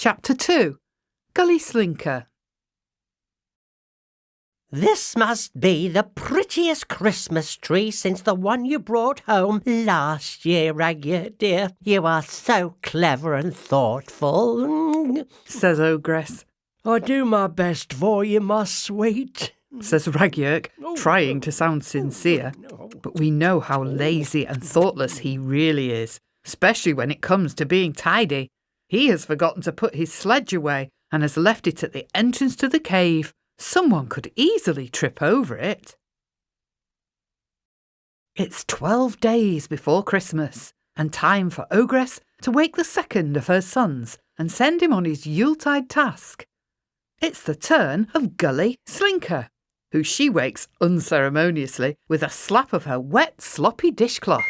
Chapter 2. Gully Slinker. This must be the prettiest Christmas tree since the one you brought home last year, Ragged, dear. You are so clever and thoughtful, Says Ogress. I do my best for you, my sweet, Says Ragyurk, trying to sound sincere. But we know how lazy and thoughtless he really is, especially when it comes to being tidy. He has forgotten to put his sledge away and has left it at the entrance to the cave. Someone could easily trip over it. It's 12 days before Christmas, and time for Ogress to wake the second of her sons and send him on his Yuletide task. It's the turn of Gully Slinker, who she wakes unceremoniously with a slap of her wet, sloppy dishcloth.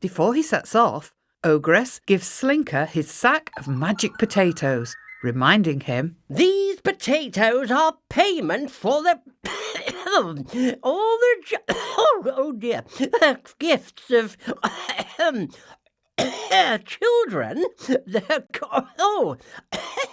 Before he sets off, Ogress gives Slinker his sack of magic potatoes, reminding him, These potatoes are payment for the all the gifts of children.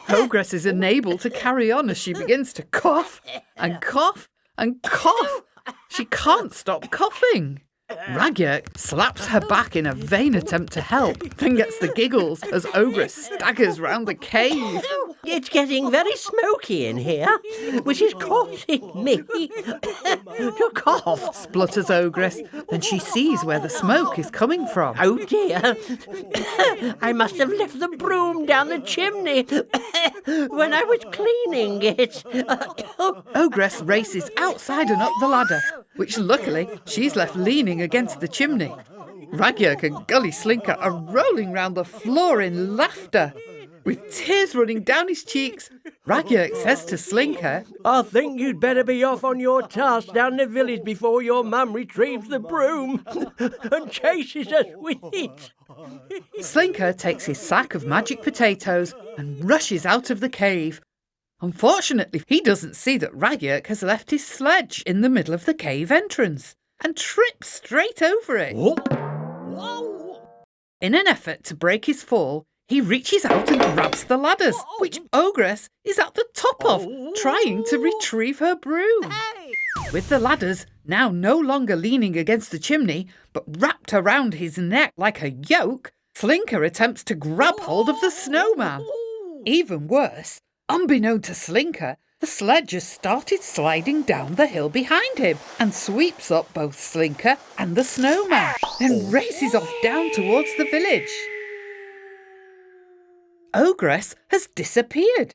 Ogress is unable to carry on as she begins to cough and cough and cough. She can't stop coughing. Ragyurk slaps her back in a vain attempt to help, then gets the giggles as Ogress staggers round the cave. It's getting very smoky in here, which is causing me to cough. Splutters Ogress, then she sees where the smoke is coming from. Oh dear, I must have left the broom down the chimney when I was cleaning it. Ogress races outside and up the ladder, which luckily she's left leaning against the chimney. Ragyurk and Gully Slinker are rolling round the floor in laughter. With tears running down his cheeks, Ragyurk says to Slinker, I think you'd better be off on your task down the village before your mum retrieves the broom and chases us with it. Slinker takes his sack of magic potatoes and rushes out of the cave. Unfortunately, he doesn't see that Ragyurk has left his sledge in the middle of the cave entrance and trips straight over it. Whoa. In an effort to break his fall, he reaches out and grabs the ladders, which Ogress is at the top of, trying to retrieve her broom. With the ladders now no longer leaning against the chimney, but wrapped around his neck like a yoke, Slinker attempts to grab hold of the snowman. Even worse, unbeknown to Slinker, the sledge has started sliding down the hill behind him and sweeps up both Slinker and the snowman, then races off down towards the village. Ogress has disappeared.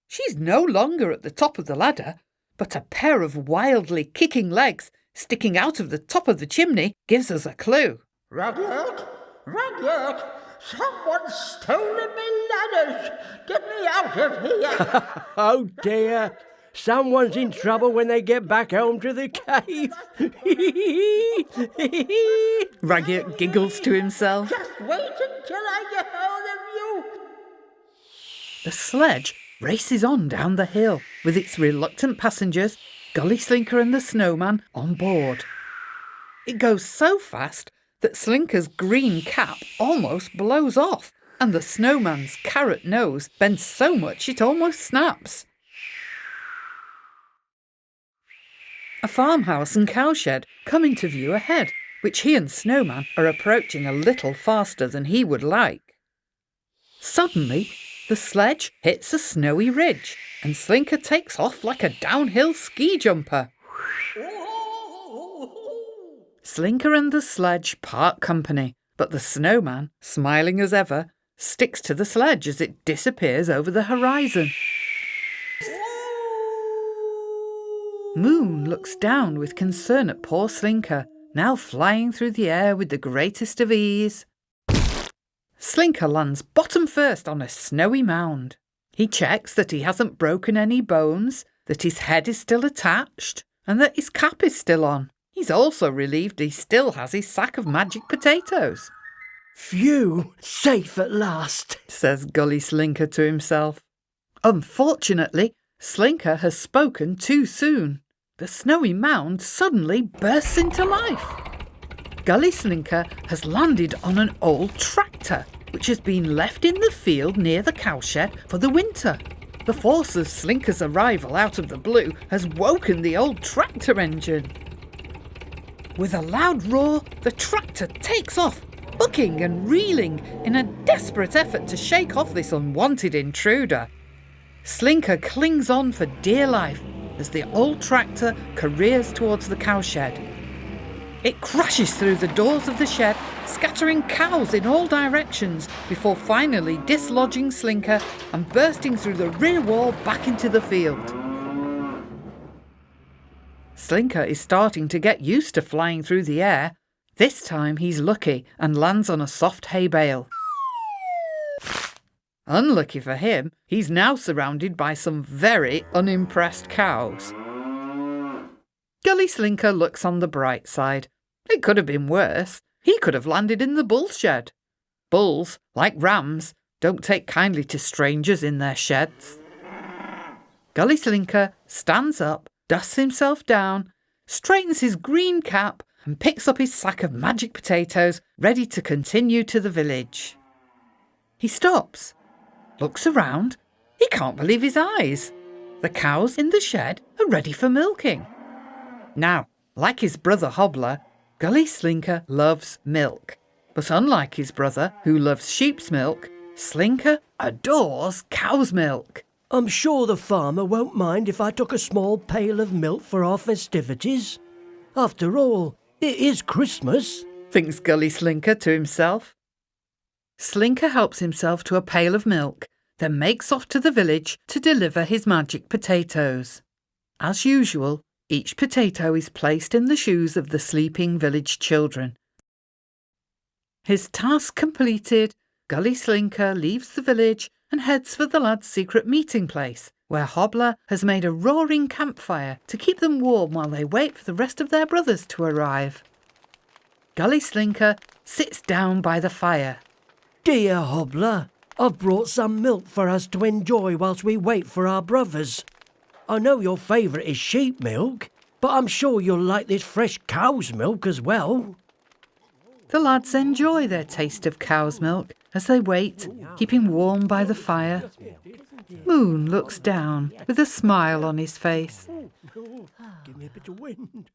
She's no longer at the top of the ladder, but a pair of wildly kicking legs sticking out of the top of the chimney gives us a clue. Ragyurk! Ragyurk! Someone's stolen my ladders! Get me out of here! Oh dear, someone's in trouble when they get back home to the cave. Ragyurk giggles to himself. Just wait until I get hold of you! The sledge races on down the hill with its reluctant passengers, Gully Slinker and the snowman, on board. It goes so fast that Slinker's green cap almost blows off, and the snowman's carrot nose bends so much it almost snaps. A farmhouse and cowshed come into view ahead, which he and Snowman are approaching a little faster than he would like. Suddenly, the sledge hits a snowy ridge, and Slinker takes off like a downhill ski jumper. Slinker and the sledge part company, but the snowman, smiling as ever, sticks to the sledge as it disappears over the horizon. Moon looks down with concern at poor Slinker, now flying through the air with the greatest of ease. Slinker lands bottom first on a snowy mound. He checks that he hasn't broken any bones, that his head is still attached, and that his cap is still on. He's also relieved he still has his sack of magic potatoes. Phew, safe at last, says Gully Slinker to himself. Unfortunately, Slinker has spoken too soon. The snowy mound suddenly bursts into life. Gully Slinker has landed on an old tractor, which has been left in the field near the cowshed for the winter. The force of Slinker's arrival out of the blue has woken the old tractor engine. With a loud roar, the tractor takes off, bucking and reeling in a desperate effort to shake off this unwanted intruder. Slinker clings on for dear life as the old tractor careers towards the cowshed. It crashes through the doors of the shed, scattering cows in all directions before finally dislodging Slinker and bursting through the rear wall back into the field. Slinker is starting to get used to flying through the air. This time he's lucky and lands on a soft hay bale. Unlucky for him, he's now surrounded by some very unimpressed cows. Gully Slinker looks on the bright side. It could have been worse. He could have landed in the bull shed. Bulls, like rams, don't take kindly to strangers in their sheds. Gully Slinker stands up, dusts himself down, straightens his green cap and picks up his sack of magic potatoes, ready to continue to the village. He stops, looks around. He can't believe his eyes. The cows in the shed are ready for milking. Now, like his brother Hobbler, Gully Slinker loves milk. But unlike his brother, who loves sheep's milk, Slinker adores cow's milk. I'm sure the farmer won't mind if I took a small pail of milk for our festivities. After all, it is Christmas, thinks Gully Slinker to himself. Slinker helps himself to a pail of milk, then makes off to the village to deliver his magic potatoes. As usual, each potato is placed in the shoes of the sleeping village children. His task completed, Gully Slinker leaves the village and heads for the lads' secret meeting place, where Hobbler has made a roaring campfire to keep them warm while they wait for the rest of their brothers to arrive. Gully Slinker sits down by the fire. Dear Hobbler, I've brought some milk for us to enjoy whilst we wait for our brothers. I know your favourite is sheep milk, but I'm sure you'll like this fresh cow's milk as well. The lads enjoy their taste of cow's milk as they wait, keeping warm by the fire. Moon looks down with a smile on his face. Give me a bit of wind.